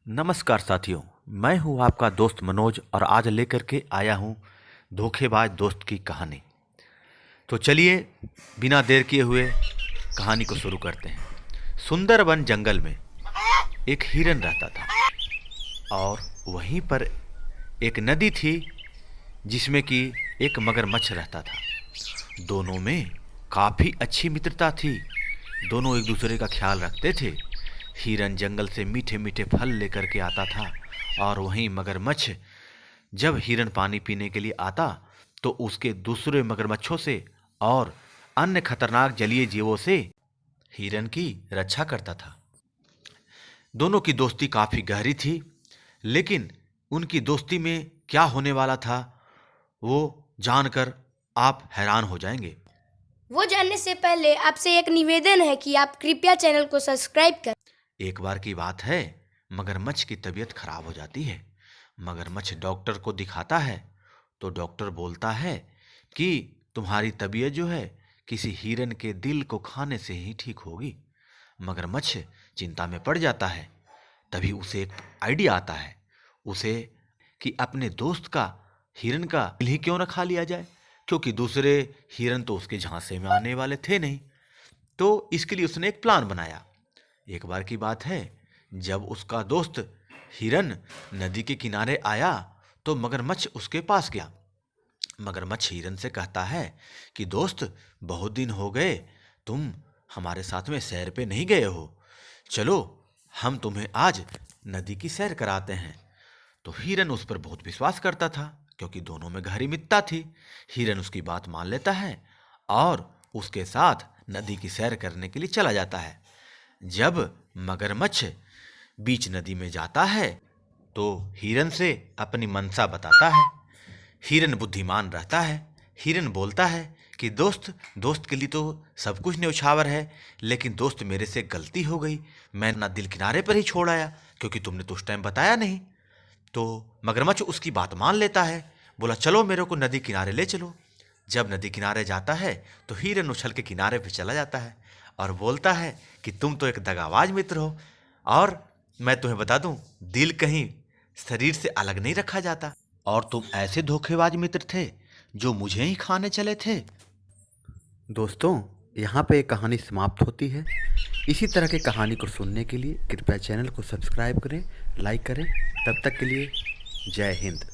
नमस्कार साथियों। मैं हूं आपका दोस्त मनोज और आज लेकर के आया हूं धोखेबाज दोस्त की कहानी। तो चलिए बिना देर किए हुए कहानी को शुरू करते हैं। सुंदरबन जंगल में एक हिरन रहता था और वहीं पर एक नदी थी जिसमें कि एक मगरमच्छ रहता था। दोनों में काफ़ी अच्छी मित्रता थी। दोनों एक दूसरे का ख्याल रखते थे। हिरन जंगल से मीठे मीठे फल लेकर के आता था और वहीं मगरमच्छ जब हिरन पानी पीने के लिए आता तो उसके दूसरे मगरमच्छों से और अन्य खतरनाक जलीय जीवों से हिरन की रक्षा करता था। दोनों की दोस्ती काफी गहरी थी, लेकिन उनकी दोस्ती में क्या होने वाला था वो जानकर आप हैरान हो जाएंगे। वो जानने से पहले आपसे एक निवेदन है कि आप कृपया चैनल को सब्सक्राइब करें। एक बार की बात है, मगरमच्छ की तबीयत खराब हो जाती है। मगरमच्छ डॉक्टर को दिखाता है तो डॉक्टर बोलता है कि तुम्हारी तबीयत जो है किसी हिरन के दिल को खाने से ही ठीक होगी। मगरमच्छ चिंता में पड़ जाता है। तभी उसे एक आइडिया आता है उसे कि अपने दोस्त का हिरन का दिल ही क्यों न खा लिया जाए, क्योंकि दूसरे हिरन तो उसके झांसे में आने वाले थे नहीं। तो इसके लिए उसने एक प्लान बनाया। एक बार की बात है, जब उसका दोस्त हिरन नदी के किनारे आया तो मगरमच्छ उसके पास गया। मगरमच्छ हिरन से कहता है कि दोस्त, बहुत दिन हो गए, तुम हमारे साथ में सैर पे नहीं गए हो। चलो हम तुम्हें आज नदी की सैर कराते हैं। तो हिरन उस पर बहुत विश्वास करता था क्योंकि दोनों में गहरी मित्रता थी। हिरन उसकी बात मान लेता है और उसके साथ नदी की सैर करने के लिए चला जाता है। जब मगरमच्छ बीच नदी में जाता है तो हिरन से अपनी मंशा बताता है। हिरन बुद्धिमान रहता है। हिरन बोलता है कि दोस्त, दोस्त के लिए तो सब कुछ न्यौछावर है, लेकिन दोस्त मेरे से गलती हो गई। मैं ना दिल किनारे पर ही छोड़ आया क्योंकि तुमने तो उस टाइम बताया नहीं। तो मगरमच्छ उसकी बात मान लेता है। बोला चलो मेरे को नदी किनारे ले चलो। जब नदी किनारे जाता है तो हिरन उछल के किनारे पे चला जाता है और बोलता है कि तुम तो एक दगाबाज मित्र हो, और मैं तुम्हें बता दूं, दिल कहीं शरीर से अलग नहीं रखा जाता, और तुम ऐसे धोखेबाज मित्र थे जो मुझे ही खाने चले थे। दोस्तों, यहाँ पे कहानी समाप्त होती है। इसी तरह की कहानी को सुनने के लिए कृपया चैनल को सब्सक्राइब करें, लाइक करें। तब तक के लिए जय हिंद।